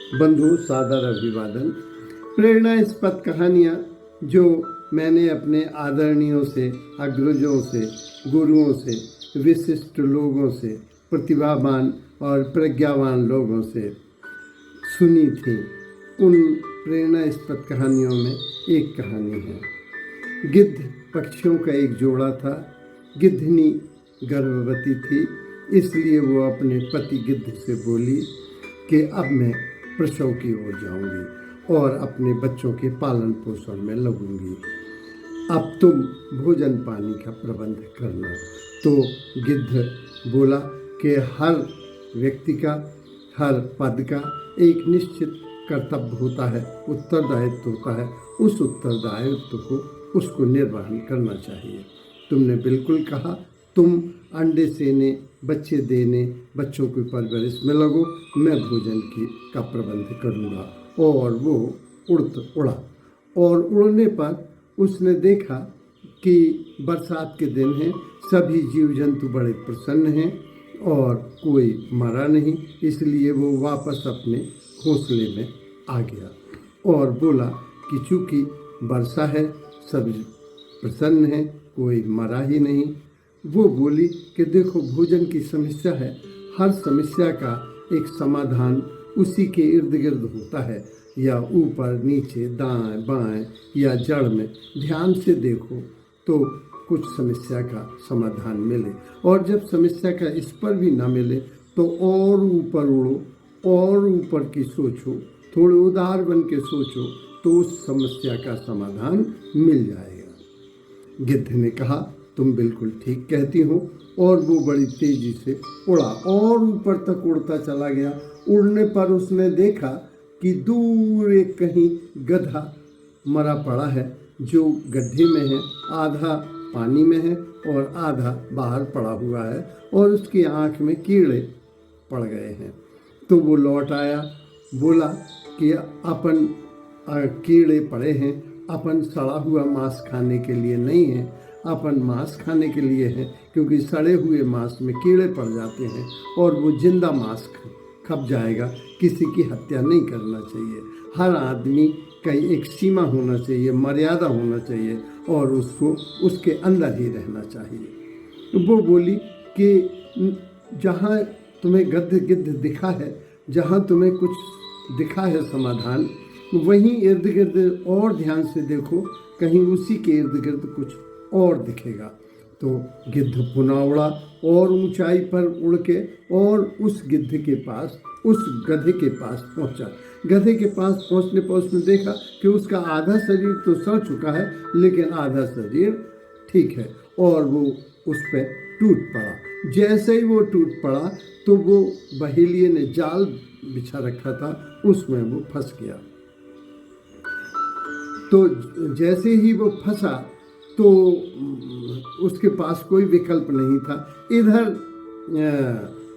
बंधु सादर अभिवादन। प्रेरणास्पद कहानियाँ जो मैंने अपने आदरणीयों से, अग्रजों से, गुरुओं से, विशिष्ट लोगों से, प्रतिभावान और प्रज्ञावान लोगों से सुनी थी, उन प्रेरणास्पद कहानियों में एक कहानी है। गिद्ध पक्षियों का एक जोड़ा था। गिद्धनी गर्भवती थी, इसलिए वो अपने पति गिद्ध से बोली कि अब मैं प्रसव की ओर जाऊंगी और अपने बच्चों के पालन पोषण में लगूंगी। अब तुम भोजन पानी का प्रबंध करना। तो गिद्ध बोला कि हर व्यक्ति का, हर पद का एक निश्चित कर्तव्य होता है, उत्तरदायित्व होता है। उस उत्तरदायित्व को उसको निर्वहन करना चाहिए। तुमने बिल्कुल कहा, तुम अंडे सेने, बच्चे देने, बच्चों की परवरिश में लगो, मैं भोजन का प्रबंध करूँगा। और वो उड़ा और उड़ने पर उसने देखा कि बरसात के दिन हैं, सभी जीव जंतु बड़े प्रसन्न हैं और कोई मरा नहीं, इसलिए वो वापस अपने घोंसले में आ गया और बोला कि चूँकि वर्षा है, सब प्रसन्न हैं, कोई मरा ही नहीं। वो बोली कि देखो, भोजन की समस्या है, हर समस्या का एक समाधान उसी के इर्द गिर्द होता है, या ऊपर नीचे, दाएं बाएं या जड़ में। ध्यान से देखो तो कुछ समस्या का समाधान मिले, और जब समस्या का इस पर भी ना मिले तो और ऊपर उड़ो और ऊपर की सोचो, थोड़े उदार बन के सोचो, तो उस समस्या का समाधान मिल जाएगा। गिद्ध ने कहा, तुम बिल्कुल ठीक कहती हो। और वो बड़ी तेजी से उड़ा और ऊपर तक उड़ता चला गया। उड़ने पर उसने देखा कि दूर एक कहीं गधा मरा पड़ा है, जो गड्ढे में है, आधा पानी में है और आधा बाहर पड़ा हुआ है, और उसकी आँख में कीड़े पड़ गए हैं। तो वो लौट आया, बोला कि अपन कीड़े पड़े हैं, अपन सड़ा हुआ मांस खाने के लिए नहीं है, अपन मांस खाने के लिए है, क्योंकि सड़े हुए मांस में कीड़े पड़ जाते हैं और वो जिंदा मांस खप जाएगा। किसी की हत्या नहीं करना चाहिए। हर आदमी का एक सीमा होना चाहिए, मर्यादा होना चाहिए, और उसको उसके अंदर ही रहना चाहिए। तो वो बोली कि जहाँ तुम्हें गिद्ध दिखा है, जहाँ तुम्हें कुछ दिखा है समाधान, वहीं इर्द गिर्द और ध्यान से देखो, कहीं उसी के इर्द गिर्द कुछ और दिखेगा। तो गिद्ध पुनः उड़ा और ऊंचाई पर उड़ के और उस गिद्ध के पास, उस गधे के पास पहुंचा। गधे के पास पहुंचने पर उसने देखा कि उसका आधा शरीर तो सड़ चुका है, लेकिन आधा शरीर ठीक है, और वो उस पर टूट पड़ा। जैसे ही वो टूट पड़ा तो वो बहेलिये ने जाल बिछा रखा था, उसमें वो फंस गया। तो जैसे ही वो फंसा तो उसके पास कोई विकल्प नहीं था। इधर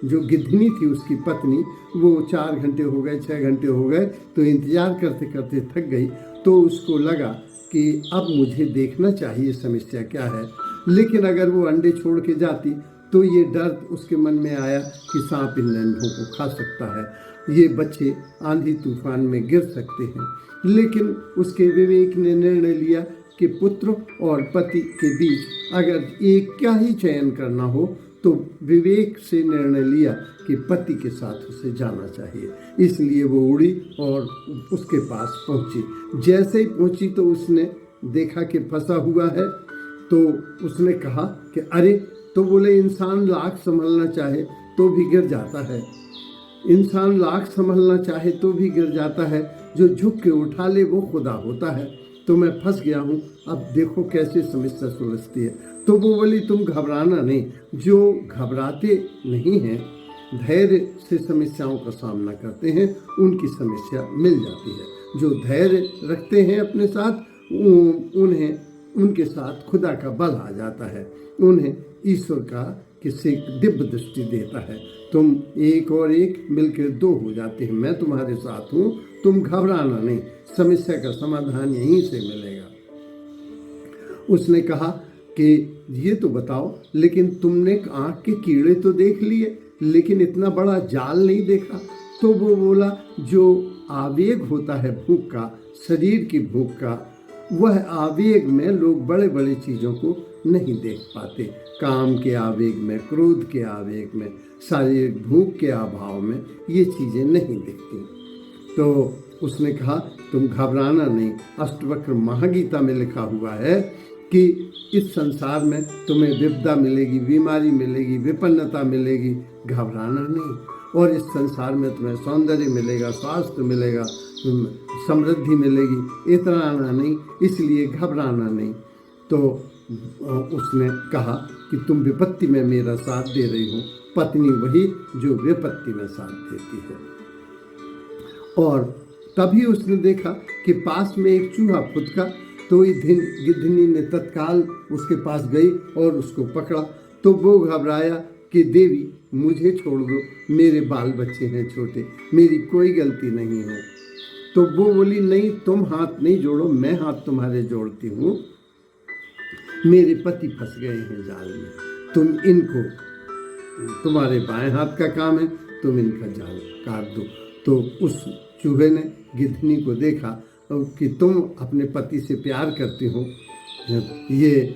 जो गिद्धनी थी, उसकी पत्नी, वो 4 घंटे हो गए, 6 घंटे हो गए, तो इंतज़ार करते करते थक गई। तो उसको लगा कि अब मुझे देखना चाहिए समस्या क्या है। लेकिन अगर वो अंडे छोड़ के जाती तो ये डर उसके मन में आया कि सांप इन अंडों को खा सकता है, ये बच्चे आंधी तूफान में गिर सकते हैं। लेकिन उसके विवेक ने निर्णय लिया कि पुत्र और पति के बीच अगर एक का ही चयन करना हो, तो विवेक से निर्णय लिया कि पति के साथ उसे जाना चाहिए। इसलिए वो उड़ी और उसके पास पहुंची। जैसे ही पहुंची तो उसने देखा कि फंसा हुआ है। तो उसने कहा कि अरे, तो बोले, इंसान लाख संभलना चाहे तो भी गिर जाता है, इंसान लाख संभलना चाहे तो भी गिर जाता है, जो झुक के उठा ले वो खुदा होता है। तो मैं फंस गया हूँ, अब देखो कैसे समस्या सुलझती है। तो वो बोली, तुम घबराना नहीं। जो घबराते नहीं हैं, धैर्य से समस्याओं का सामना करते हैं, उनकी समस्या मिल जाती है। जो धैर्य रखते हैं अपने साथ, उन्हें उनके साथ खुदा का बल आ जाता है, उन्हें ईश्वर का किसी दिव्य दृष्टि देता है। तुम एक और एक मिलकर 2 हो जाते हैं। मैं तुम्हारे साथ हूँ, तुम घबराना नहीं, समस्या का समाधान यहीं से मिलेगा। उसने कहा कि ये तो बताओ, लेकिन तुमने आँख के कीड़े तो देख लिए, लेकिन इतना बड़ा जाल नहीं देखा। तो वो बोला जो आवेग होता है भूख का, शरीर की भूख का, वह आवेग में लोग बड़े बड़े चीज़ों को नहीं देख पाते। काम के आवेग में, क्रोध के आवेग में, शारीरिक भूख के अभाव में ये चीज़ें नहीं दिखती। तो उसने कहा तुम घबराना नहीं, अष्टवक्र महागीता में लिखा हुआ है कि इस संसार में तुम्हें विपदा मिलेगी, बीमारी मिलेगी, विपन्नता मिलेगी, घबराना नहीं। और इस संसार में तुम्हें सौंदर्य मिलेगा, स्वास्थ्य मिलेगा, समृद्धि मिलेगी, इतराना नहीं, इसलिए घबराना नहीं। तो उसने कहा कि तुम विपत्ति में मेरा साथ दे रही हो, पत्नी वही जो विपत्ति में साथ देती है। और तभी उसने देखा कि पास में एक चूहा फुदका, तो गिद्धनी ने तत्काल उसके पास गई और उसको पकड़ा। तो वो घबराया कि देवी मुझे छोड़ दो, मेरे बाल बच्चे हैं छोटे, मेरी कोई गलती नहीं है। तो वो बोली नहीं, तुम हाथ नहीं जोड़ो, मैं हाथ तुम्हारे जोड़ती हूँ, मेरे पति फंस गए हैं जाल में, तुम इनको, तुम्हारे बाएं हाथ का काम है, तुम इनका जाल काट दो। तो उस चूहे ने गिद्धनी को देखा कि तुम अपने पति से प्यार करती हो, ये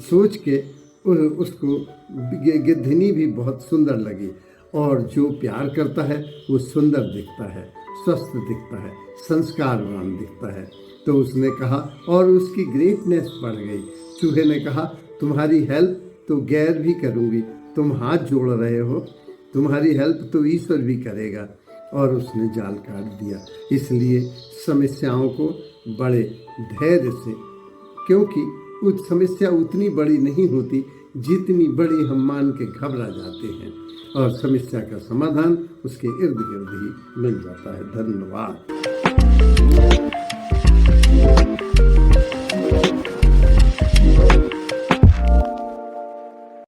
सोच के उसको गिद्धनी भी बहुत सुंदर लगी। और जो प्यार करता है वो सुंदर दिखता है, स्वस्थ दिखता है, संस्कारवान दिखता है। तो उसने कहा, और उसकी ग्रेटनेस बढ़ गई। चूहे ने कहा तुम्हारी हेल्प तो गैर भी करूँगी, तुम हाथ जोड़ रहे हो, तुम्हारी हेल्प तो ईश्वर भी करेगा। और उसने जाल काट दिया। इसलिए समस्याओं को बड़े धैर्य से, क्योंकि उस समस्या उतनी बड़ी नहीं होती जितनी बड़ी हम मान के घबरा जाते हैं, और समस्या का समाधान उसके इर्द गिर्द ही मिल जाता है। धन्यवाद।